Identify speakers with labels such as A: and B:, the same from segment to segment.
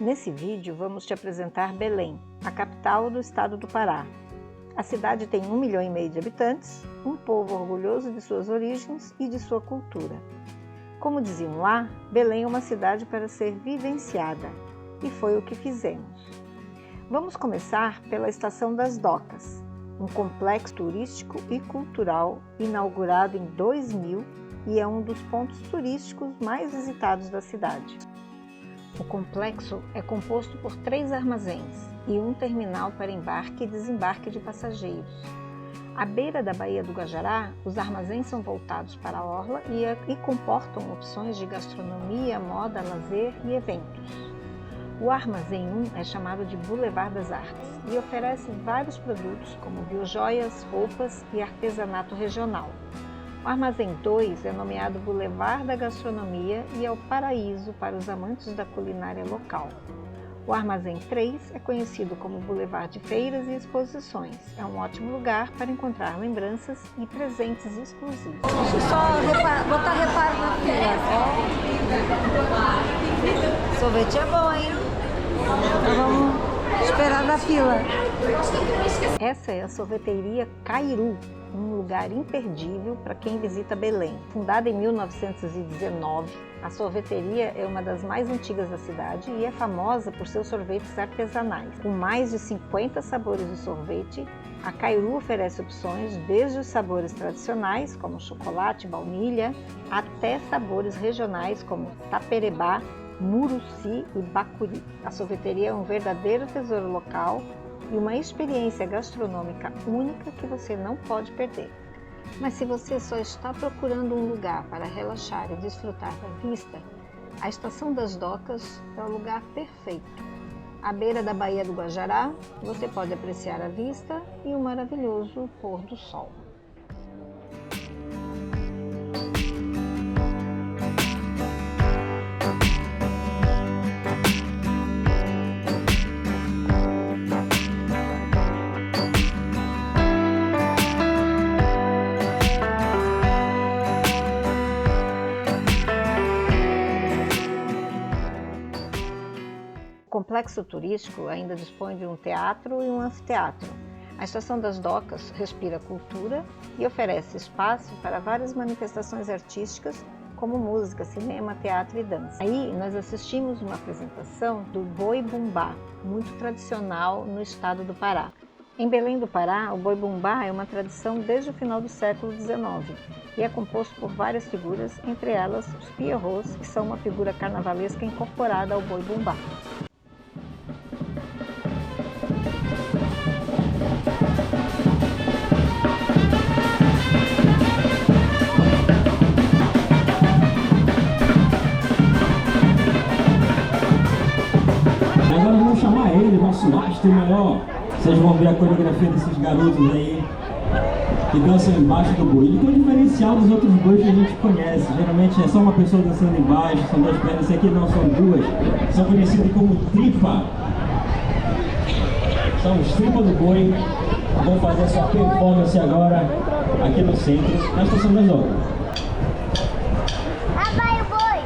A: Nesse vídeo vamos te apresentar Belém, a capital do estado do Pará. A cidade tem 1,5 milhão de habitantes, um povo orgulhoso de suas origens e de sua cultura. Como diziam lá, Belém é uma cidade para ser vivenciada, e foi o que fizemos. Vamos começar pela Estação das Docas, um complexo turístico e cultural inaugurado em 2000 e é um dos pontos turísticos mais visitados da cidade. O complexo é composto por 3 armazéns e um terminal para embarque e desembarque de passageiros. À beira da Baía do Guajará, os armazéns são voltados para a orla e comportam opções de gastronomia, moda, lazer e eventos. O Armazém 1 é chamado de Boulevard das Artes e oferece vários produtos como biojoias, roupas e artesanato regional. O Armazém 2 é nomeado Boulevard da Gastronomia e é o paraíso para os amantes da culinária local. O Armazém 3 é conhecido como Boulevard de Feiras e Exposições. É um ótimo lugar para encontrar lembranças e presentes exclusivos.
B: Deixa eu só botar reparo na fila. Sorvete é bom, hein? Então vamos esperar na fila.
A: Essa é a sorveteria Cairu, um lugar imperdível para quem visita Belém. Fundada em 1919, a sorveteria é uma das mais antigas da cidade e é famosa por seus sorvetes artesanais. Com mais de 50 sabores de sorvete, a Cairu oferece opções desde os sabores tradicionais, como chocolate, baunilha, até sabores regionais como taperebá, muruci e bacuri. A sorveteria é um verdadeiro tesouro local e uma experiência gastronômica única que você não pode perder. Mas se você só está procurando um lugar para relaxar e desfrutar da vista, a Estação das Docas é o lugar perfeito. À beira da Baía do Guajará, você pode apreciar a vista e o maravilhoso pôr do sol. O complexo turístico ainda dispõe de um teatro e um anfiteatro. A Estação das Docas respira cultura e oferece espaço para várias manifestações artísticas, como música, cinema, teatro e dança. Aí nós assistimos uma apresentação do Boi-Bumbá, muito tradicional no estado do Pará. Em Belém do Pará, o Boi-Bumbá é uma tradição desde o final do século XIX e é composto por várias figuras, entre elas os pierrots, que são uma figura carnavalesca incorporada ao Boi-Bumbá.
C: Agora vamos chamar ele, nosso astro maior. Vocês vão ver a coreografia desses garotos aí que dançam embaixo do boi. Ele tem um diferencial dos outros bois que a gente conhece. Geralmente é só uma pessoa dançando embaixo, são 2 pernas. Esse aqui não, são 2. São conhecidos como tripa. São os tripa do boi. Vão fazer sua performance agora aqui no centro, na Estação das Docas.
D: Vai o boi!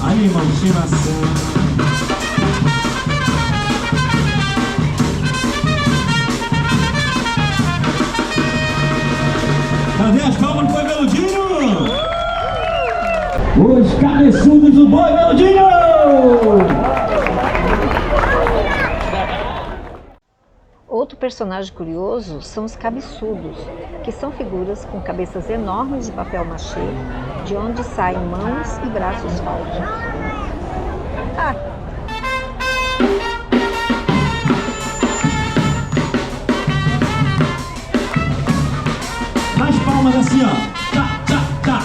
C: Animal de estimação. Cadê as palmas do Boi Meludinho? Os cabeçudos do Boi Meludinho!
A: Outro personagem curioso são os cabeçudos, que são figuras com cabeças enormes de papel machê, de onde saem mãos e braços falsos.
C: Mais palmas assim, ó. Tá, tá, tá.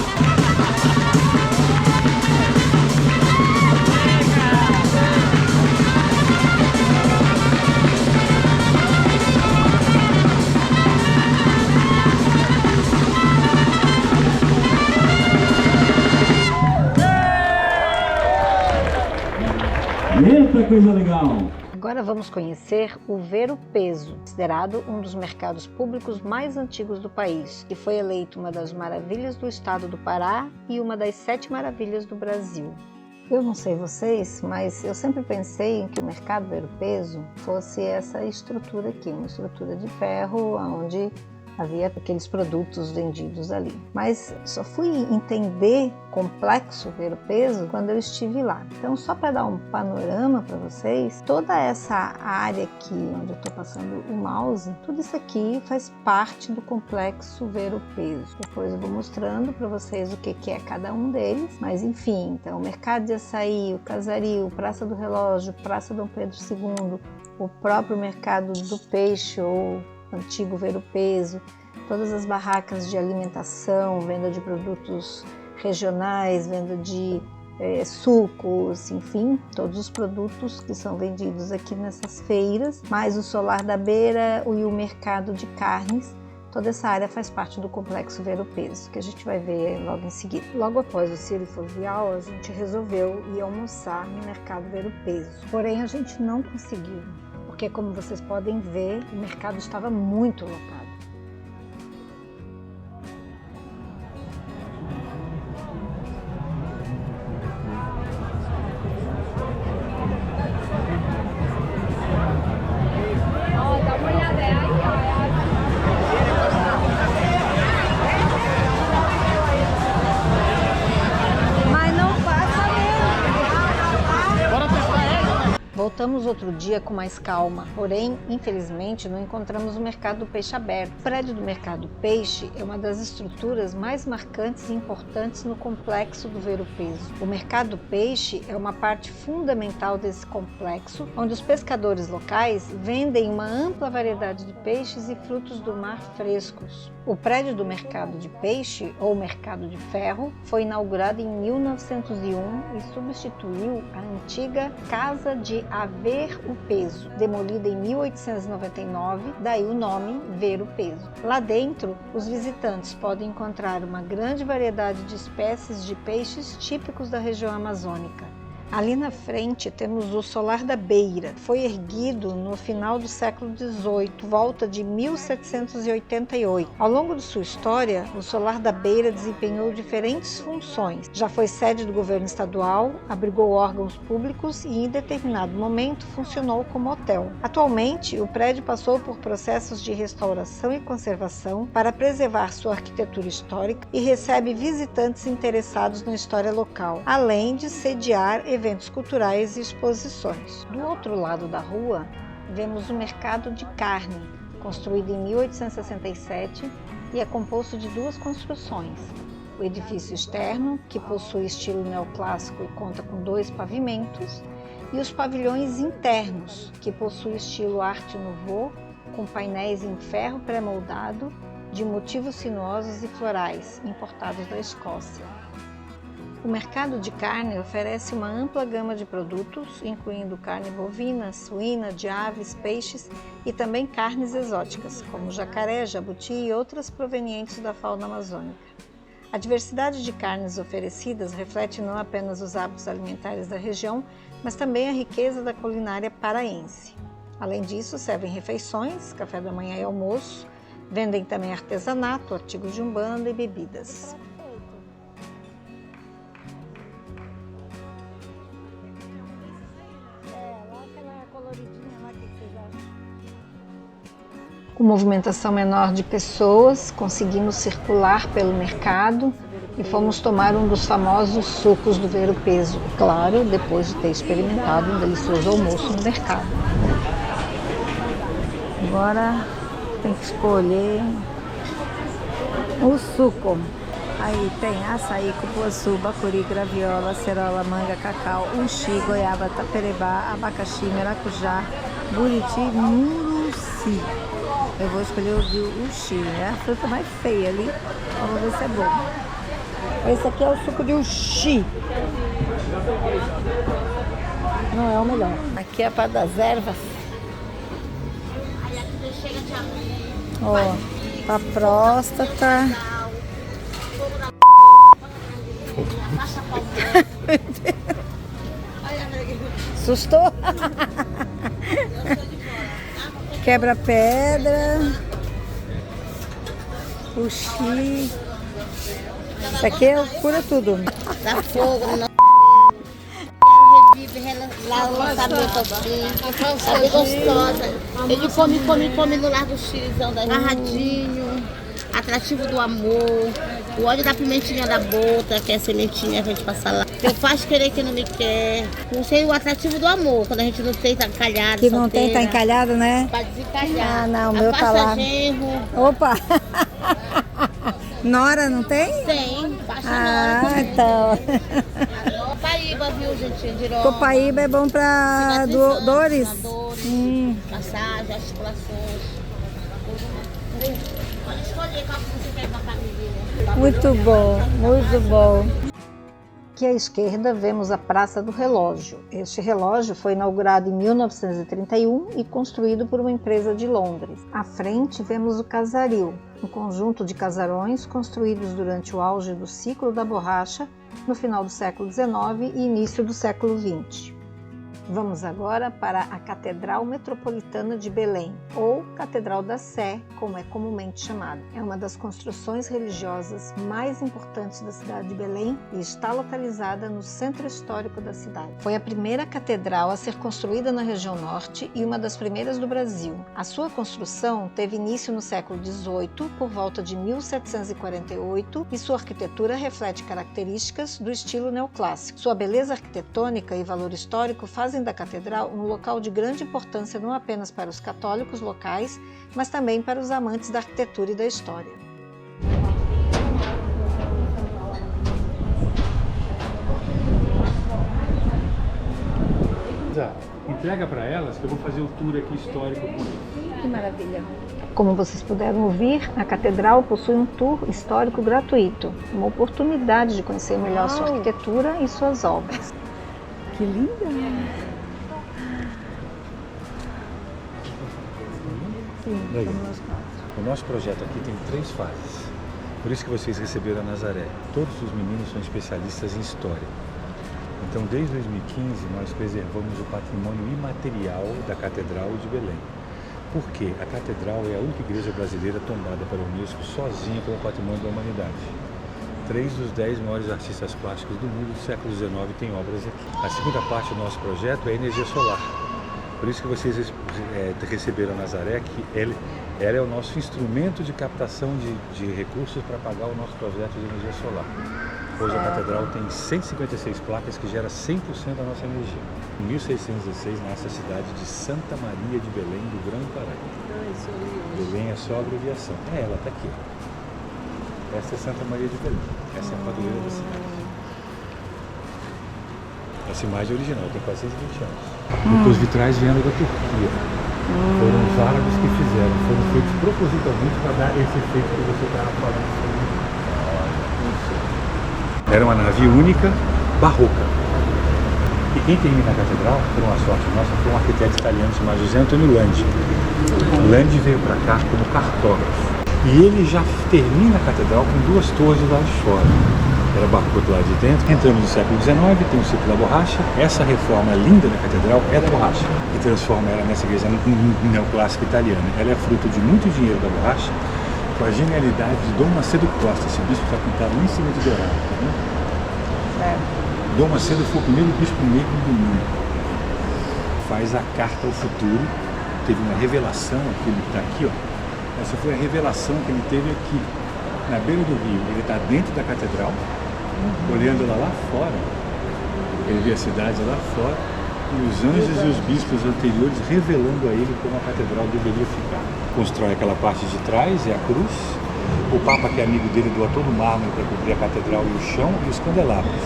C: Eita, coisa legal!
A: Agora vamos conhecer o Ver-o-Peso, considerado um dos mercados públicos mais antigos do país, que foi eleito uma das maravilhas do estado do Pará e uma das 7 maravilhas do Brasil. Eu não sei vocês, mas eu sempre pensei em que o mercado Ver-o-Peso fosse essa estrutura aqui, uma estrutura de ferro onde havia aqueles produtos vendidos ali. Mas só fui entender complexo Ver-o-Peso quando eu estive lá. Então, só para dar um panorama para vocês, toda essa área aqui onde eu estou passando o mouse, tudo isso aqui faz parte do complexo Ver-o-Peso. Depois eu vou mostrando para vocês o que é cada um deles, mas enfim, então o Mercado de Açaí, o Casaril, Praça do Relógio, Praça Dom Pedro II, o próprio Mercado do Peixe ou antigo Ver-o-Peso, todas as barracas de alimentação, venda de produtos regionais, venda de sucos, enfim, todos os produtos que são vendidos aqui nessas feiras, mais o Solar da Beira e o mercado de carnes. Toda essa área faz parte do complexo Ver-o-Peso, que a gente vai ver logo em seguida. Logo após o Ciro Fluvial, a gente resolveu ir almoçar no mercado Ver-o-Peso, porém a gente não conseguiu, porque como vocês podem ver, o mercado estava muito lotado. Voltamos outro dia com mais calma, porém, infelizmente, não encontramos o Mercado do Peixe aberto. O prédio do Mercado do Peixe é uma das estruturas mais marcantes e importantes no complexo do Ver-o-Peso. O Mercado do Peixe é uma parte fundamental desse complexo, onde os pescadores locais vendem uma ampla variedade de peixes e frutos do mar frescos. O prédio do Mercado de Peixe, ou Mercado de Ferro, foi inaugurado em 1901 e substituiu a antiga Casa de Ver-o-Peso, demolida em 1899, daí o nome Ver-o-Peso. Lá dentro, os visitantes podem encontrar uma grande variedade de espécies de peixes típicos da região amazônica. Ali na frente temos o Solar da Beira. Foi erguido no final do século XVIII, volta de 1788. Ao longo de sua história, o Solar da Beira desempenhou diferentes funções. Já foi sede do governo estadual, abrigou órgãos públicos e, em determinado momento, funcionou como hotel. Atualmente, o prédio passou por processos de restauração e conservação para preservar sua arquitetura histórica e recebe visitantes interessados na história local, além de sediar eventos culturais e exposições. Do outro lado da rua, vemos o Mercado de Carne, construído em 1867 e é composto de 2 construções. O edifício externo, que possui estilo neoclássico e conta com 2 pavimentos, e os pavilhões internos, que possuem estilo Art Nouveau, com painéis em ferro pré-moldado, de motivos sinuosos e florais, importados da Escócia. O mercado de carne oferece uma ampla gama de produtos, incluindo carne bovina, suína, de aves, peixes e também carnes exóticas, como jacaré, jabuti e outras provenientes da fauna amazônica. A diversidade de carnes oferecidas reflete não apenas os hábitos alimentares da região, mas também a riqueza da culinária paraense. Além disso, servem refeições, café da manhã e almoço, vendem também artesanato, artigos de umbanda e bebidas. Com movimentação menor de pessoas, conseguimos circular pelo mercado e fomos tomar um dos famosos sucos do Ver-o-Peso, claro, depois de ter experimentado um delicioso almoço no mercado. Agora tem que escolher o suco. Aí tem açaí, cupuaçu, bacuri, graviola, acerola, manga, cacau, uxi, goiaba, taperebá, abacaxi, maracujá, buriti, muruci. Eu vou escolher o de uxi, né? A fruta mais feia ali. Vamos ver se é bom. Esse aqui é o suco de uxi. Não é o melhor. Aqui é para das ervas. Ó, pra próstata. Assustou?
B: Quebra-pedra. Puxi. Isso aqui cura tudo.
D: Dá fogo no revive lá o lançamento assim. Sabe, gostosa. Ele come no Largo Xizão, agarradinho, atrativo do amor. O óleo da pimentinha da bota, que é a sementinha que a gente passa lá. Eu faço querer que não me quer. Não sei o atrativo do amor, quando a gente não tem, tá encalhado.
B: Que não tem, tá encalhado, né?
D: Pra desencalhar.
B: Ah, não, o meu tá lá.
D: Genro.
B: Opa! Nora, não tem?
D: Tem, baixa Nora.
B: Ah, então.
D: Copaíba, viu, gente? Diroma.
B: Copaíba é bom pra dores?
D: Massagem, articulações. Pode escolher qual que você quer na camisinha.
B: Muito bom, muito bom.
A: Aqui à esquerda vemos a Praça do Relógio. Este relógio foi inaugurado em 1931 e construído por uma empresa de Londres. À frente vemos o Casaril, um conjunto de casarões construídos durante o auge do ciclo da borracha no final do século XIX e início do século XX. Vamos agora para a Catedral Metropolitana de Belém, ou Catedral da Sé, como é comumente chamada. É uma das construções religiosas mais importantes da cidade de Belém e está localizada no centro histórico da cidade. Foi a primeira catedral a ser construída na região norte e uma das primeiras do Brasil. A sua construção teve início no século XVIII, por volta de 1748, e sua arquitetura reflete características do estilo neoclássico. Sua beleza arquitetônica e valor histórico fazem da catedral um local de grande importância não apenas para os católicos locais, mas também para os amantes da arquitetura e da história.
E: Entrega para elas que eu vou fazer o tour aqui histórico com eles.
B: Que maravilha.
A: Como vocês puderam ouvir, a catedral possui um tour histórico gratuito, uma oportunidade de conhecer melhor sua arquitetura e suas obras.
B: Que linda!
E: Legal. O nosso projeto aqui tem 3 fases. Por isso que vocês receberam a Nazaré. Todos os meninos são especialistas em história. Então, desde 2015, nós preservamos o patrimônio imaterial da Catedral de Belém. Por quê? A Catedral é a única igreja brasileira tombada pela Unesco sozinha como patrimônio da humanidade. 3 dos 10 maiores artistas plásticos do mundo do século XIX têm obras aqui. A segunda parte do nosso projeto é a energia solar. Por isso que vocês receberam a Nazaré, que ela é o nosso instrumento de captação de recursos para pagar o nosso projeto de energia solar. Hoje a Catedral tem 156 placas que geram 100% da nossa energia. Em 1616 nasce a cidade de Santa Maria de Belém, do Grande Pará. Belém é só abreviação. Ela está aqui. Essa é Santa Maria de Belém. Essa é a padroeira da cidade. Essa imagem é original, tem 420 anos. Porque os vitrais vieram da Turquia. Foram os árabes que fizeram. Foram feitos propositalmente para dar esse efeito que você estava falando. Era uma nave única, barroca. E quem termina a catedral, por uma sorte nossa, foi um arquiteto italiano chamado José Antonio Landi. Landi veio para cá como cartógrafo. E ele já termina a catedral com 2 torres lá de fora. Era barroco do lado de dentro. Entramos no século XIX, tem o ciclo da borracha. Essa reforma linda da catedral é da borracha, que transforma ela nessa igreja neoclássica italiana. Ela é fruto de muito dinheiro da borracha, com a genialidade de Dom Macedo Costa. Esse bispo está pintado lá em cima de dourado. Né? Dom Macedo foi o primeiro bispo negro do mundo. Faz a carta ao futuro. Teve uma revelação, aquele que está aqui, ó. Essa foi a revelação que ele teve aqui, na beira do rio. Ele está dentro da catedral, olhando ela lá fora. Ele vê a cidade lá fora e os anjos e os bispos anteriores revelando a ele como a catedral deveria ficar. Constrói aquela parte de trás, é a cruz. O Papa, que é amigo dele, doa todo o mármore para cobrir a catedral e o chão e os candelabros.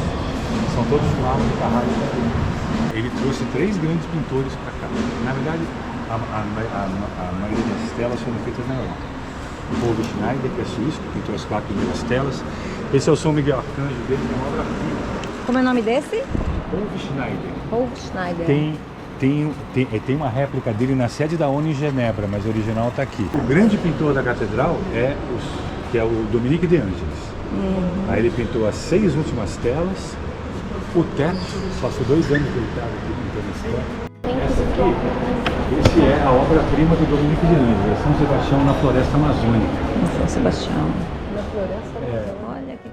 E: São todos mármore de Carrara. Ele trouxe 3 grandes pintores para cá. Na verdade, a maioria das telas foram feitas na Europa. O Paul Schneider, que é suíço, que pintou as 4 primeiras telas. Esse é o São Miguel Arcanjo dele, que é uma obra-prima.
B: Como é o nome desse?
E: Paul Schneider.
B: Paul Schneider.
E: Tem uma réplica dele na sede da ONU em Genebra, mas o original está aqui. O grande pintor da catedral que é o Dominique de Angelis. Aí ele pintou as 6 últimas telas. O teto, passou 2 anos deitado aqui pintando esse teto. aqui, esse é a obra-prima do Dominico de Lange, é São Sebastião na Floresta Amazônica.
B: São Sebastião.
A: Na floresta.
B: Olha que...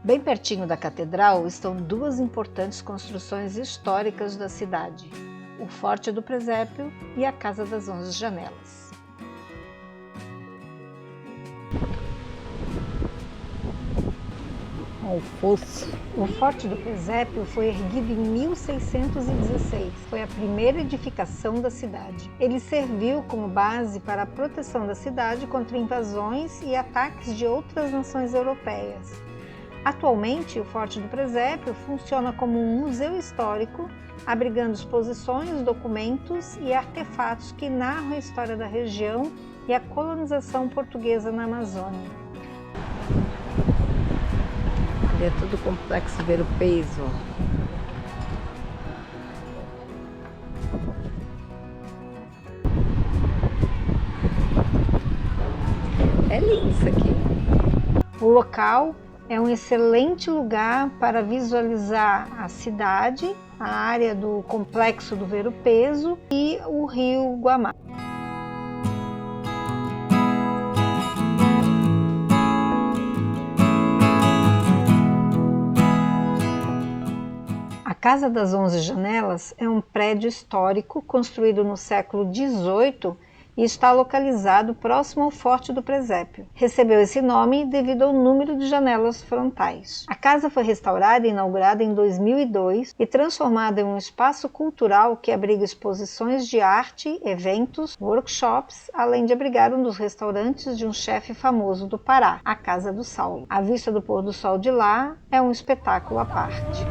A: Bem pertinho da catedral estão duas importantes construções históricas da cidade: o Forte do Presépio e a Casa das 11 Janelas.
B: O fosso.
A: O Forte do Presépio foi erguido em 1616. Foi a primeira edificação da cidade. Ele serviu como base para a proteção da cidade contra invasões e ataques de outras nações europeias. Atualmente, o Forte do Presépio funciona como um museu histórico, abrigando exposições, documentos e artefatos que narram a história da região e a colonização portuguesa na Amazônia.
B: É tudo complexo ver o peso. É lindo isso aqui.
A: O local é um excelente lugar para visualizar a cidade, a área do complexo do Ver-o-Peso e o rio Guamá. A Casa das 11 Janelas é um prédio histórico construído no século XVIII e está localizado próximo ao Forte do Presépio. Recebeu esse nome devido ao número de janelas frontais. A casa foi restaurada e inaugurada em 2002 e transformada em um espaço cultural que abriga exposições de arte, eventos, workshops, além de abrigar um dos restaurantes de um chefe famoso do Pará, a Casa do Saulo. A vista do pôr do sol de lá é um espetáculo à parte.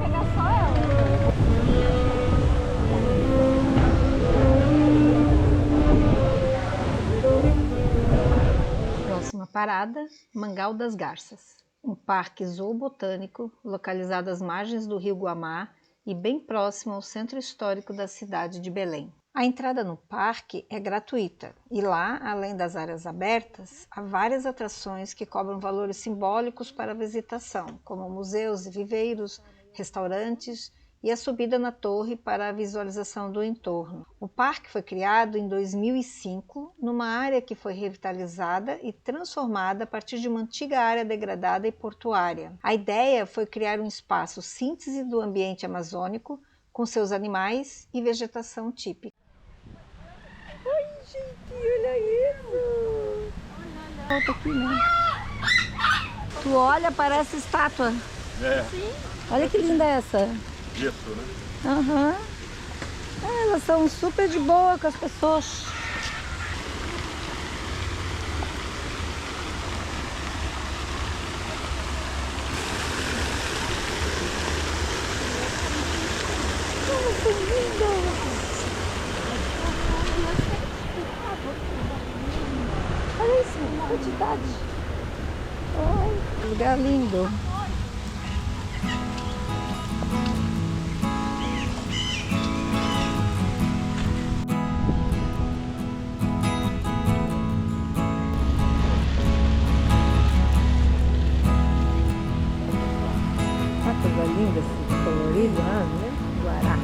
A: Próxima parada, Mangal das Garças, um parque zoobotânico localizado às margens do rio Guamá e bem próximo ao centro histórico da cidade de Belém. A entrada no parque é gratuita e lá, além das áreas abertas, há várias atrações que cobram valores simbólicos para a visitação, como museus e viveiros, restaurantes e a subida na torre para a visualização do entorno. O parque foi criado em 2005, numa área que foi revitalizada e transformada a partir de uma antiga área degradada e portuária. A ideia foi criar um espaço síntese do ambiente amazônico, com seus animais e vegetação típica.
B: Ai, gente, olha isso! Volta aqui, né? Tu olha, parece estátua.
E: É.
B: Olha que linda essa.
E: Gesso, né?
B: Aham. Elas são super de boa com as pessoas. Elas são lindas. Olha isso, quantidade. Ai, lugar lindo. Coisa linda, esse colorido, né? Guará.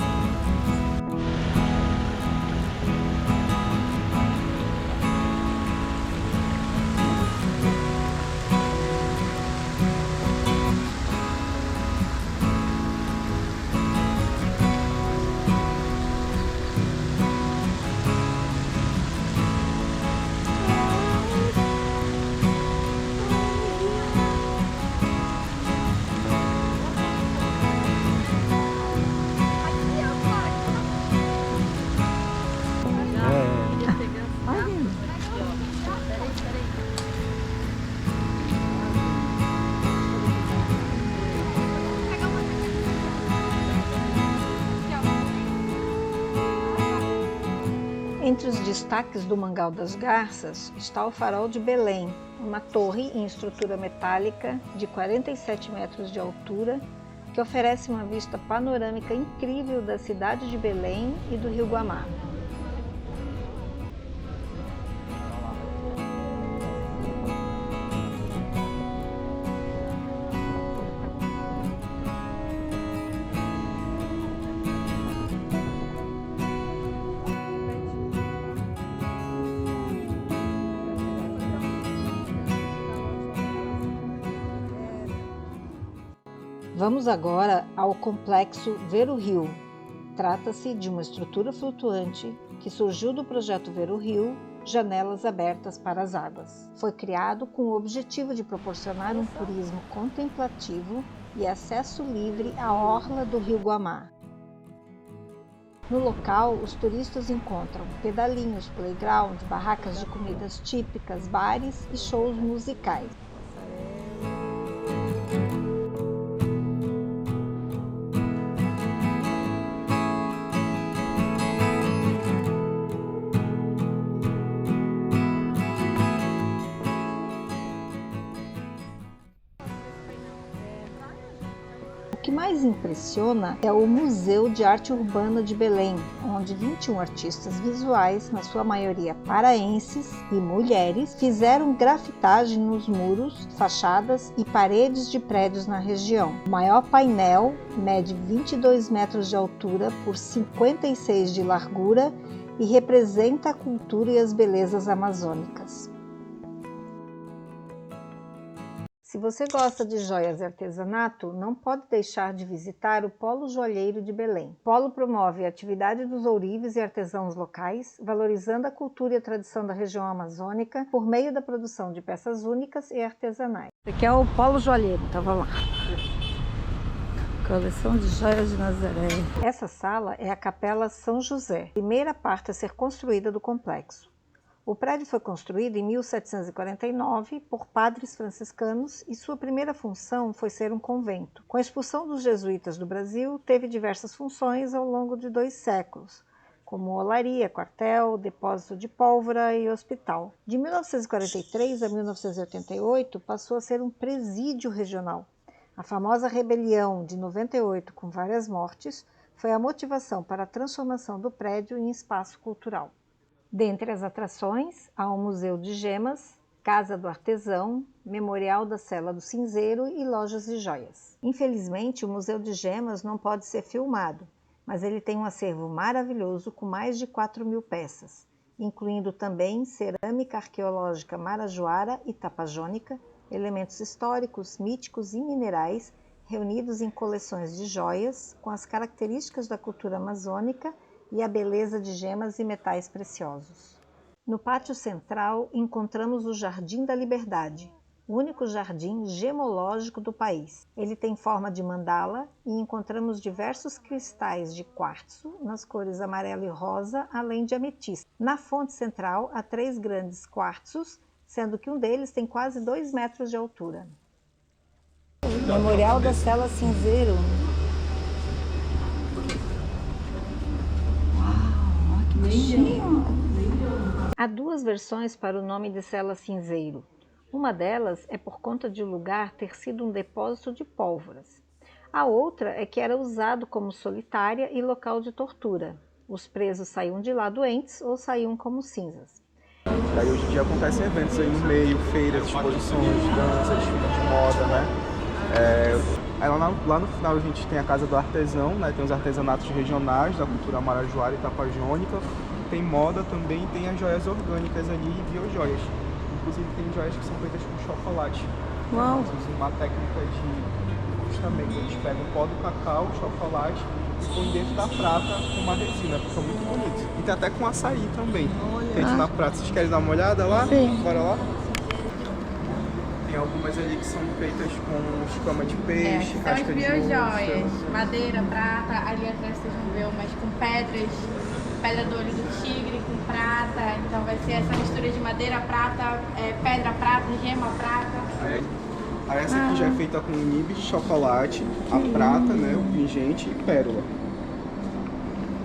A: Entre os destaques do Mangal das Garças está o Farol de Belém, uma torre em estrutura metálica de 47 metros de altura que oferece uma vista panorâmica incrível da cidade de Belém e do rio Guamá. Vamos agora ao complexo Ver o Rio. Trata-se de uma estrutura flutuante que surgiu do projeto Ver o Rio, Janelas Abertas para as Águas. Foi criado com o objetivo de proporcionar um turismo contemplativo e acesso livre à orla do Rio Guamá. No local, os turistas encontram pedalinhos, playground, barracas de comidas típicas, bares e shows musicais. O que mais impressiona é o Museu de Arte Urbana de Belém, onde 21 artistas visuais, na sua maioria paraenses e mulheres, fizeram grafitagem nos muros, fachadas e paredes de prédios na região. O maior painel mede 22 metros de altura por 56 de largura e representa a cultura e as belezas amazônicas. Se você gosta de joias e artesanato, não pode deixar de visitar o Polo Joalheiro de Belém. O polo promove a atividade dos ourives e artesãos locais, valorizando a cultura e a tradição da região amazônica por meio da produção de peças únicas e artesanais.
B: Esse aqui é o Polo Joalheiro, então vamos lá. Coleção de joias de Nazaré.
A: Essa sala é a Capela São José, primeira parte a ser construída do complexo. O prédio foi construído em 1749 por padres franciscanos e sua primeira função foi ser um convento. Com a expulsão dos jesuítas do Brasil, teve diversas funções ao longo de 2 séculos, como olaria, quartel, depósito de pólvora e hospital. De 1943 a 1988, passou a ser um presídio regional. A famosa rebelião de 98, com várias mortes, foi a motivação para a transformação do prédio em espaço cultural. Dentre as atrações, há o Museu de Gemas, Casa do Artesão, Memorial da Sela do Cinzeiro e lojas de joias. Infelizmente, o Museu de Gemas não pode ser filmado, mas ele tem um acervo maravilhoso com mais de 4.000 peças, incluindo também cerâmica arqueológica marajoara e tapajônica, elementos históricos, míticos e minerais, reunidos em coleções de joias, com as características da cultura amazônica e a beleza de gemas e metais preciosos. No pátio central encontramos o Jardim da Liberdade, o único jardim gemológico do país. Ele tem forma de mandala e encontramos diversos cristais de quartzo nas cores amarelo e rosa, além de ametista. Na fonte central há 3 grandes quartzos, sendo que um deles tem quase 2 metros de altura.
B: Memorial da Sela Cinzeiro.
A: Há 2 versões para o nome de Sela Cinzeiro. Uma delas é por conta de o lugar ter sido um depósito de pólvoras. A outra é que era usado como solitária e local de tortura. Os presos saíam de lá doentes ou saíam como cinzas.
F: Aí hoje em dia acontecem eventos aí no meio, feiras, exposições, danças, de moda, né? Aí lá no final a gente tem a Casa do Artesão, né? Tem os artesanatos regionais da cultura marajoara e tapajônica. Tem moda também, tem as joias orgânicas ali e biojoias. Inclusive tem joias que são feitas com chocolate.
B: Uau!
F: Eles usam uma técnica de justamente, eles pegam o pó do cacau, o chocolate e põem dentro da prata com uma resina, fica muito bonito. E tem até com açaí também, feito na prata. Vocês querem dar uma olhada lá?
B: Sim.
F: Bora lá? Tem algumas ali que são feitas com escama de peixe,
G: são
F: casca
G: as
F: de
G: biojoias,
F: ostra.
G: madeira, prata, ali atrás vocês vão ver umas com pedra do olho do tigre com prata, então vai ser essa mistura de madeira, prata, pedra, prata, gema, prata.
F: Aí essa aqui já é feita com nibs, chocolate, a prata, né, o pingente e pérola.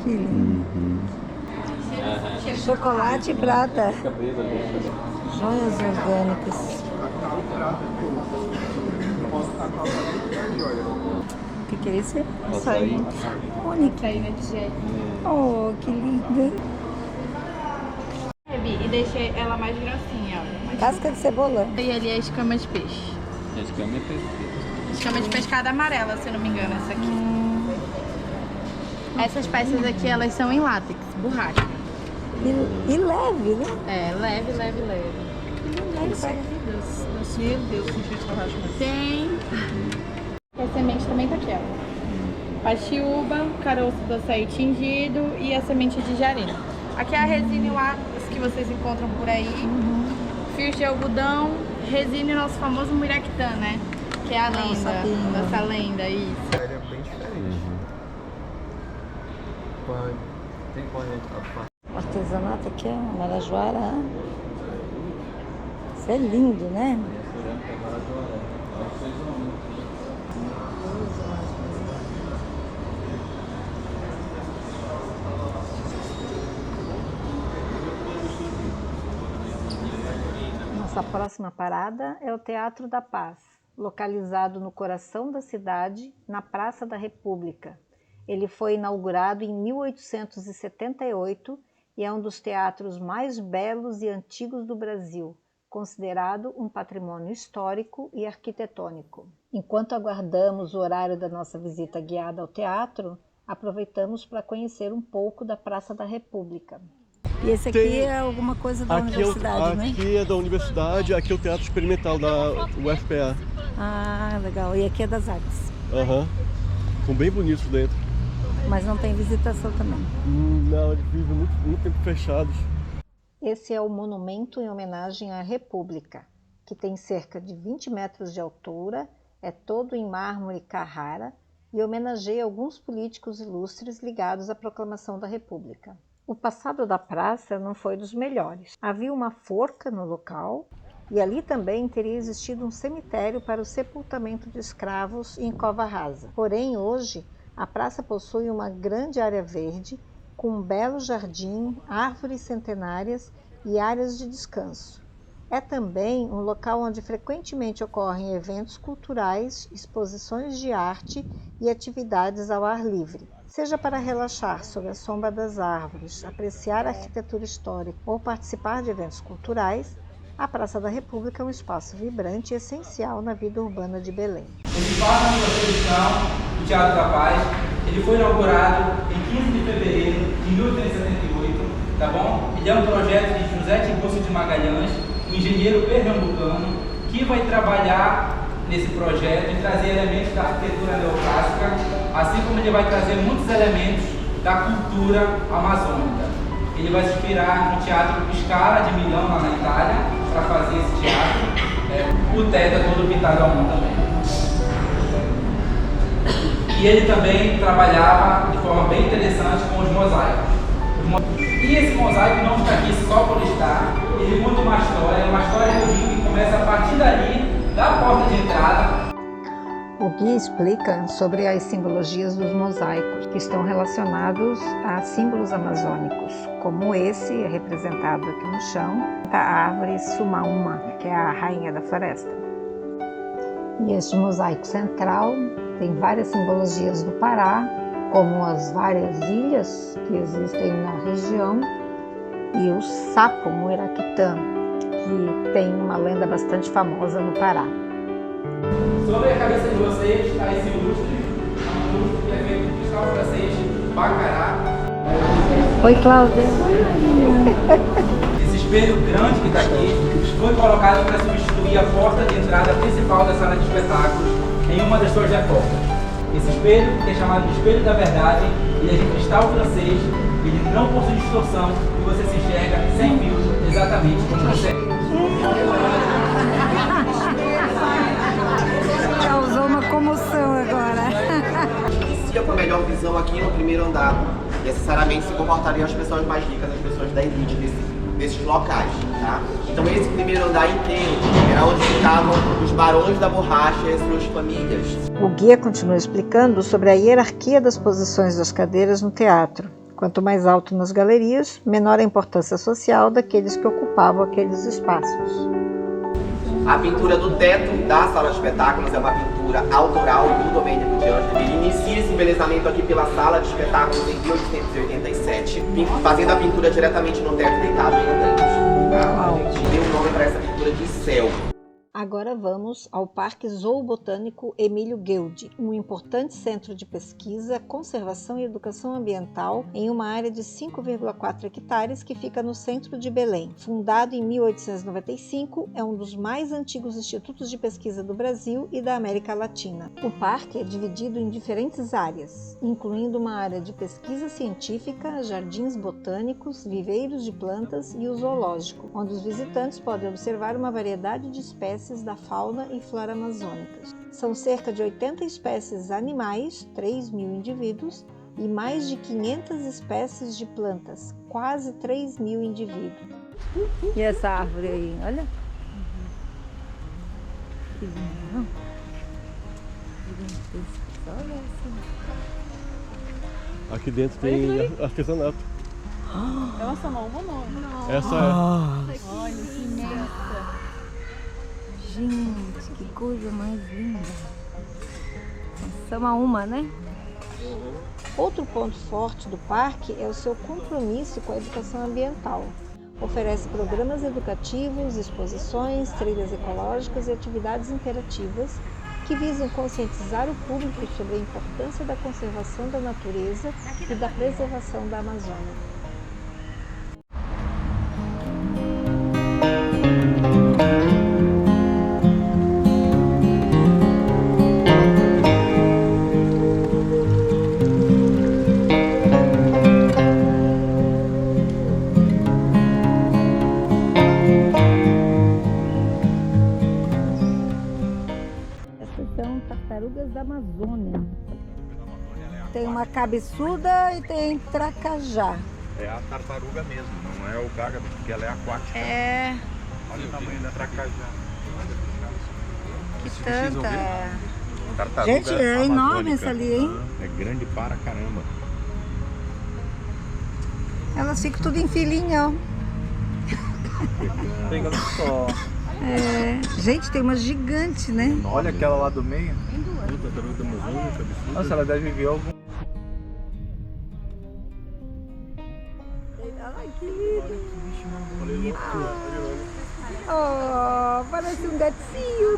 B: Que lindo. Chocolate e prata. Joias orgânicas.
F: Cacau, prata e ouro. Eu posso cacau também e joia.
B: O que é isso? Açaí. Única.
G: Aí de jeito.
B: Oh, que linda.
G: E deixei ela mais grossinha, ó.
B: Casca de cebola.
G: E ali a escama de peixe. Escama de pescada amarela, se não me engano, essa aqui. Essas peças aqui, elas são em látex, borracha.
B: E leve, né?
G: É, leve, leve, leve. Meu Deus, tem. E a semente também paxiúba, caroço do açaí tingido e a semente de jarina. Aqui é a resina e o lápis que vocês encontram por aí. Fios de algodão, resina e nosso famoso miraquitã, né? Que é a lenda, nossa lenda, isso.
F: Ele é bem diferente.
B: O artesanato aqui é Marajoara. Isso é lindo, né?
A: Nossa próxima parada é o Teatro da Paz, localizado no coração da cidade, na Praça da República. Ele foi inaugurado em 1878 e é um dos teatros mais belos e antigos do Brasil, considerado um patrimônio histórico e arquitetônico. Enquanto aguardamos o horário da nossa visita guiada ao teatro, aproveitamos para conhecer um pouco da Praça da República.
B: E esse aqui é alguma coisa da universidade, né?
H: Aqui é da universidade, aqui é o Teatro Experimental da UFPA.
B: Ah, legal. E aqui é das artes.
H: Aham. São bem bonitos dentro.
B: Mas não tem visitação também.
H: Não, eles vivem muito tempo fechados.
A: Esse é o monumento em homenagem à República, que tem cerca de 20 metros de altura, é todo em mármore Carrara e homenageia alguns políticos ilustres ligados à proclamação da República. O passado da praça não foi dos melhores. Havia uma forca no local e ali também teria existido um cemitério para o sepultamento de escravos em cova rasa. Porém, hoje, a praça possui uma grande área verde, com um belo jardim, árvores centenárias e áreas de descanso. É também um local onde frequentemente ocorrem eventos culturais, exposições de arte e atividades ao ar livre. Seja para relaxar sob a sombra das árvores, apreciar a arquitetura histórica ou participar de eventos culturais, a Praça da República é um espaço vibrante e essencial na vida urbana de Belém.
I: O espaço de exposição do Teatro da Paz, ele foi inaugurado em 15 de fevereiro de 1878, tá bom? Ele é um projeto de José Tiburcio de Magalhães, um engenheiro pernambucano, que vai trabalhar nesse projeto e trazer elementos da arquitetura neoclássica, assim como ele vai trazer muitos elementos da cultura amazônica. Ele vai se inspirar no Teatro Scala de Milão, lá na Itália, para fazer esse teatro. O teto é todo pintado à mão também. E ele também trabalhava de forma bem interessante com os mosaicos. E esse mosaico não está aqui só por estar, ele conta uma história que começa a partir dali, da porta de entrada.
A: O guia explica sobre as simbologias dos mosaicos, que estão relacionados a símbolos amazônicos, como esse é representado aqui no chão, da árvore Sumauma, que é a rainha da floresta. E este mosaico central tem várias simbologias do Pará, como as várias ilhas que existem na região, e o sapo Muiraquitã, que tem uma lenda bastante famosa no Pará.
I: Sobre a cabeça de vocês está esse lustre, que é feito com cristal francês, bacará.
A: Oi, Cláudia.
I: Esse espelho grande que está aqui foi colocado para substituir a porta de entrada principal da sala de espetáculos em uma das suas reformas. Esse espelho, que é chamado de espelho da verdade, ele é de cristal francês, ele não possui distorção e você se enxerga sem filtro, exatamente como você.
B: Causou uma comoção agora.
J: Se com a melhor visão aqui no primeiro andar, necessariamente se comportariam as pessoas mais ricas, as pessoas da elite desses locais, tá? Então esse primeiro andar inteiro era onde ficavam os barões da borracha e as suas famílias.
A: O guia continua explicando sobre a hierarquia das posições das cadeiras no teatro. Quanto mais alto nas galerias, menor a importância social daqueles que ocupavam aqueles espaços.
J: A pintura do teto da sala de espetáculos é uma pintura autoral do Domênico de Ângelo. Ele inicia esse embelezamento aqui pela sala de espetáculos em 1887, fazendo a pintura diretamente no teto deitado em andante. A gente deu o nome para essa pintura de céu.
A: Agora vamos ao Parque Zoobotânico Emílio Gueldi, um importante centro de pesquisa, conservação e educação ambiental em uma área de 5,4 hectares que fica no centro de Belém. Fundado em 1895, é um dos mais antigos institutos de pesquisa do Brasil e da América Latina. O parque é dividido em diferentes áreas, incluindo uma área de pesquisa científica, jardins botânicos, viveiros de plantas e o zoológico, onde os visitantes podem observar uma variedade de espécies da fauna e flora amazônicas. São cerca de 80 espécies animais, 3.000 indivíduos, e mais de 500 espécies de plantas, quase 3.000 indivíduos.
B: E essa árvore aí, olha. Que linda, não? Olha essa.
H: Aqui dentro tem artesanato.
G: Nossa, uma não.
H: Essa
G: Olha, que imensa.
B: Gente, que coisa mais linda. Essa é uma, né?
A: Outro ponto forte do parque é o seu compromisso com a educação ambiental. Oferece programas educativos, exposições, trilhas ecológicas e atividades interativas que visam conscientizar o público sobre a importância da conservação da natureza e da preservação da Amazônia.
B: São tartarugas da Amazônia. Tem uma cabeçuda e tem tracajá.
E: É a tartaruga mesmo, não é o cágado, porque ela é aquática.
B: É.
E: Olha o tamanho da tracajá.
B: Que tanta.
E: Tartaruga
B: Gente, é enorme
E: amazônica.
B: essa ali, hein?
E: É grande para caramba.
B: Elas ficam tudo em filinha, ó.
F: Pega só.
B: É. Gente, tem uma gigante, né?
F: Olha aquela lá do meio.
H: tartaruga da Amazônia, cabeçuda.
F: Nossa, ela deve viver algum.
B: Ai, que lindo. Oh, parece um gatinho.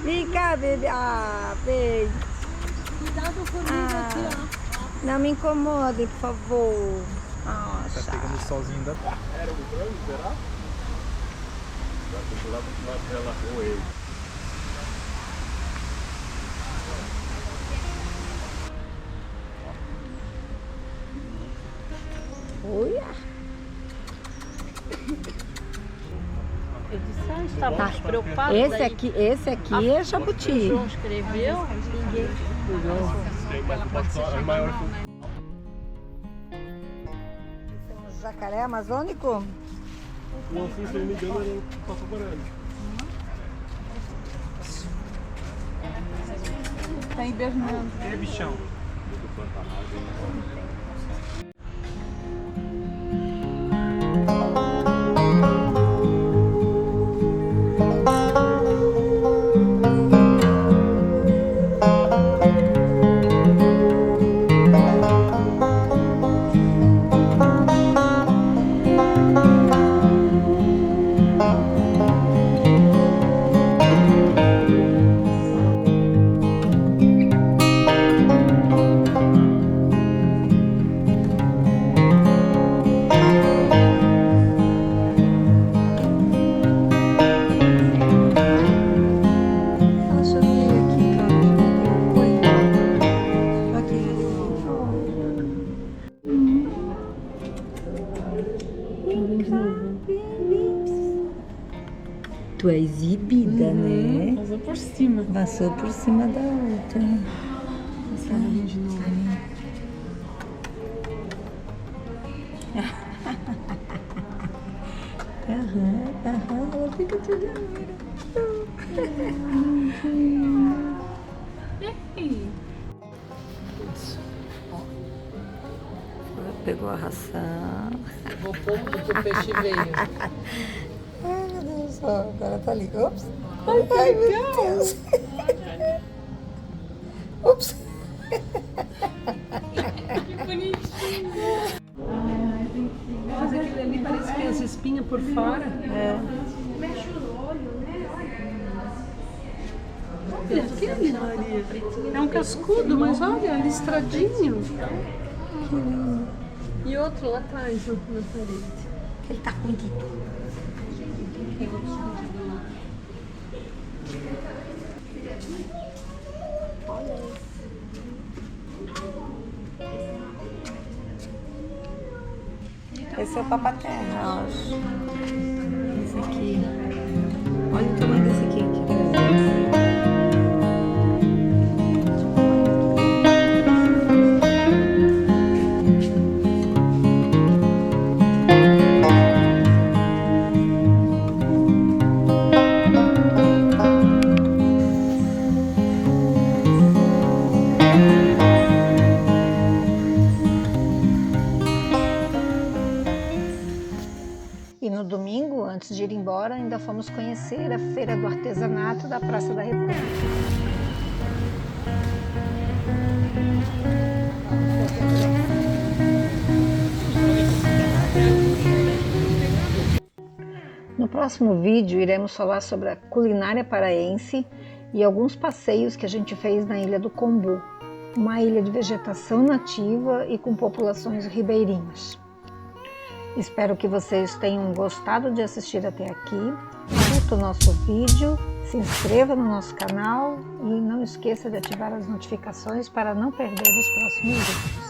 B: Vem cá, bebê. Ah, beijo.
D: Cuidado comigo aqui, ó.
B: Não me incomodem, por favor. Nossa.
F: Tá pegando o solzinho da.
H: Era um branco, será? Vai ter lá pro lado dela com ele.
B: Olha.
D: Eu disse, ah, estava mais preocupado.
B: Esse aqui é jabuti.
D: O João escreveu, ninguém
H: Tem mais um pastor, é maior que
B: Jacaré amazônico?
H: o Alfonso, se não me engano, era um pastor guarani.
G: Tá hibernando.
F: É, bichão.
B: Tu é exibida, né?
G: Passou por cima.
B: Passou por cima da outra.
G: Passando de novo.
B: Aham, ela fica toda. Pegou a ração.
G: Vou pôr porque o peixe veio.
B: Ai, meu Deus do céu, agora tá ali. Ops. Ai, meu Deus. Ops.
G: Que bonitinho. Mas aquilo ali parece que é as espinhas por fora.
B: É.
D: Mexe o olho, né?
K: É aquele, Maria. É um cascudo, mas olha, listradinho. Que lindo. E outro lá atrás, na parede.
B: Ele tá escondido.
K: Tem outro escondido lá.
B: Esse é o Papa-Terra, ó. Esse aqui. Olha o tamanho desse aqui, que grande.
A: E no domingo, antes de ir embora, ainda fomos conhecer a Feira do Artesanato da Praça da República. No próximo vídeo, iremos falar sobre a culinária paraense e alguns passeios que a gente fez na Ilha do Combu, uma ilha de vegetação nativa e com populações ribeirinhas. Espero que vocês tenham gostado de assistir até aqui. Curta o nosso vídeo, se inscreva no nosso canal e não esqueça de ativar as notificações para não perder os próximos vídeos.